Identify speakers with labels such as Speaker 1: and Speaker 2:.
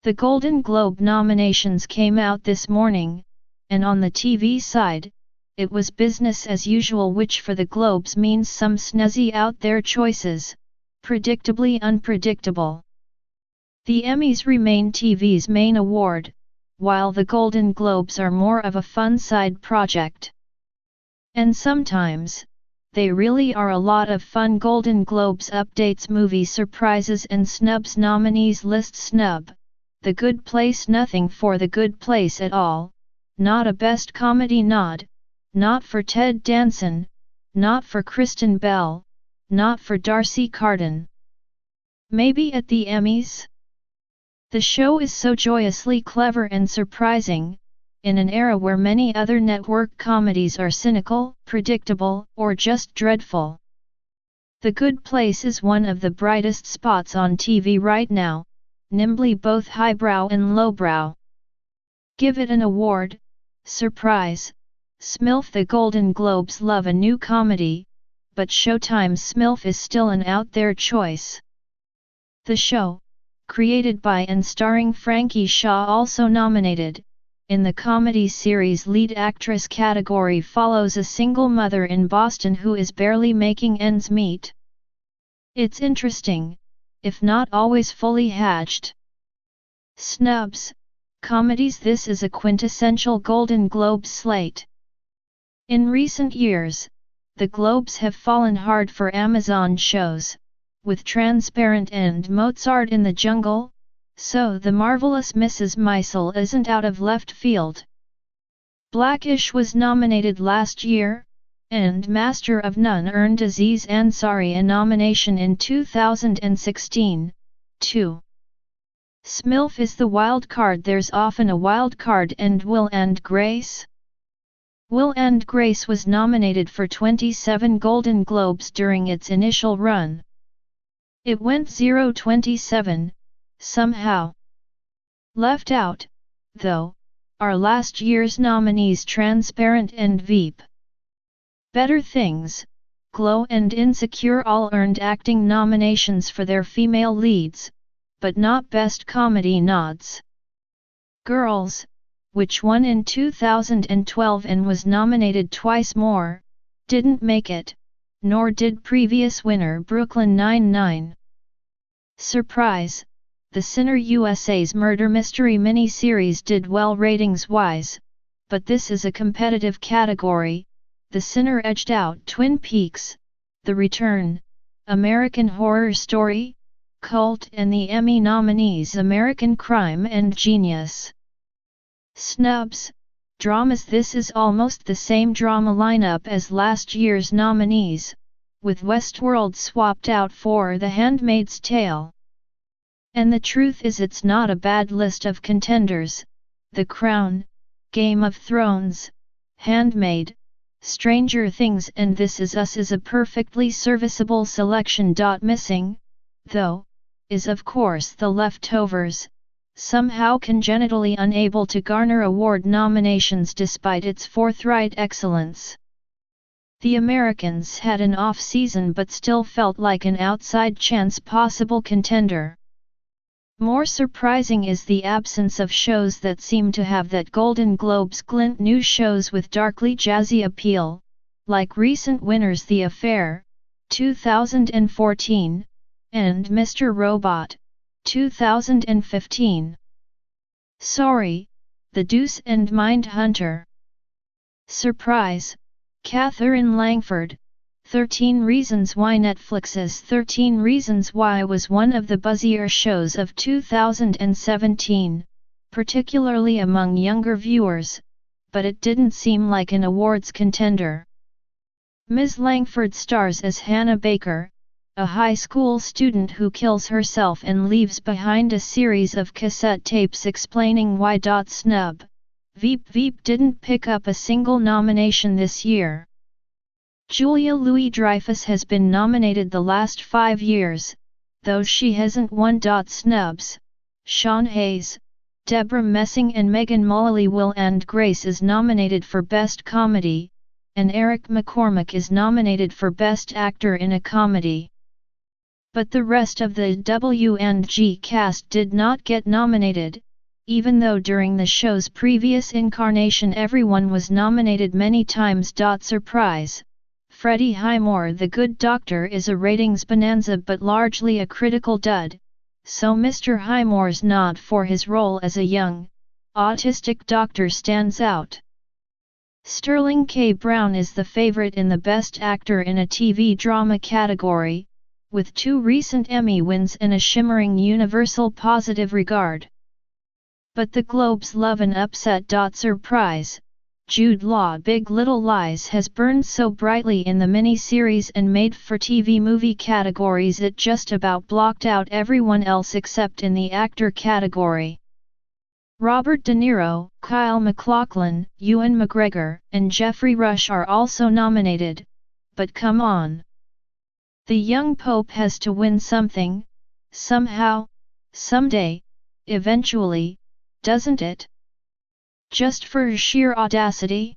Speaker 1: The Golden Globe nominations came out this morning, and on the TV side, it was business as usual, which for the Globes means some snazzy out there choices, predictably unpredictable. The Emmys remain TV's main award, while the Golden Globes are more of a fun side project. And sometimes, they really are a lot of fun. Golden Globes updates, movie surprises and snubs. Nominees list: snub, The Good Place. Nothing for The Good Place at all, not a Best Comedy nod, not for Ted Danson, not for Kristen Bell, not for Darcy Carden. Maybe at the Emmys? The show is so joyously clever and surprising, in an era where many other network comedies are cynical, predictable, or just dreadful. The Good Place is one of the brightest spots on TV right now, nimbly both highbrow and lowbrow. Give it an award, surprise, Smilf. The Golden Globes love a new comedy, but Showtime's Smilf is still an out there choice. The show, created by and starring Frankie Shaw, also nominated, in the comedy series lead actress category, follows a single mother in Boston who is barely making ends meet. It's interesting, if not always fully hatched. Snubs, comedies. This is a quintessential Golden Globe slate. In recent years, the Globes have fallen hard for Amazon shows, with Transparent and Mozart in the Jungle, so The Marvelous Mrs. Maisel isn't out of left field. Blackish was nominated last year, and Master of None earned Aziz Ansari a nomination in 2016, too. Smilf is the wild card. There's often a wild card. And Will and Grace? Will and Grace was nominated for 27 Golden Globes during its initial run. It went 0-27, somehow. Left out, though, are last year's nominees Transparent and Veep. Better Things, Glow and Insecure all earned acting nominations for their female leads, but not Best Comedy nods. Girls, which won in 2012 and was nominated twice more, didn't make it, nor did previous winner Brooklyn Nine-Nine. Surprise, The Sinner. USA's murder mystery miniseries did well ratings-wise, but this is a competitive category. The Sinner edged out Twin Peaks, The Return, American Horror Story, Cult, and the Emmy nominees American Crime and Genius. Snubs, dramas. This is almost the same drama lineup as last year's nominees, with Westworld swapped out for The Handmaid's Tale. And the truth is, it's not a bad list of contenders: The Crown, Game of Thrones, Handmaid, Stranger Things, and This Is Us is a perfectly serviceable selection. Missing, though, is of course The Leftovers, somehow congenitally unable to garner award nominations despite its forthright excellence. The Americans had an off-season but still felt like an outside chance possible contender. More surprising is the absence of shows that seem to have that Golden Globes glint: new shows with darkly jazzy appeal, like recent winners The Affair, 2014, and Mr. Robot, 2015. Sorry, The Deuce and Mindhunter. Surprise, Catherine Langford, 13 Reasons Why. Netflix's 13 Reasons Why was one of the buzzier shows of 2017, particularly among younger viewers, but it didn't seem like an awards contender. Ms. Langford stars as Hannah Baker, a high school student who kills herself and leaves behind a series of cassette tapes explaining why. Snub, Veep didn't pick up a single nomination this year. Julia Louis-Dreyfus has been nominated the last 5 years, though she hasn't won. Snubs, Sean Hayes, Deborah Messing and Megan Mullally. Will and Grace is nominated for Best Comedy, and Eric McCormack is nominated for Best Actor in a Comedy. But the rest of the W&G cast did not get nominated, even though during the show's previous incarnation everyone was nominated many times. Surprise! Freddie Highmore The Good Doctor is a ratings bonanza but largely a critical dud, so Mr. Highmore's nod for his role as a young, autistic doctor stands out. Sterling K. Brown is the favorite in the Best Actor in a TV Drama category, with 2 recent Emmy wins and a shimmering universal positive regard. But the Globes love an upset. Surprise! Jude Law Big Little Lies has burned so brightly in the mini-series and made-for-TV movie categories it just about blocked out everyone else except in the actor category. Robert De Niro, Kyle MacLachlan, Ewan McGregor, and Geoffrey Rush are also nominated, but come on. The young pope has to win something, somehow, someday, eventually, doesn't it? Just for sheer audacity?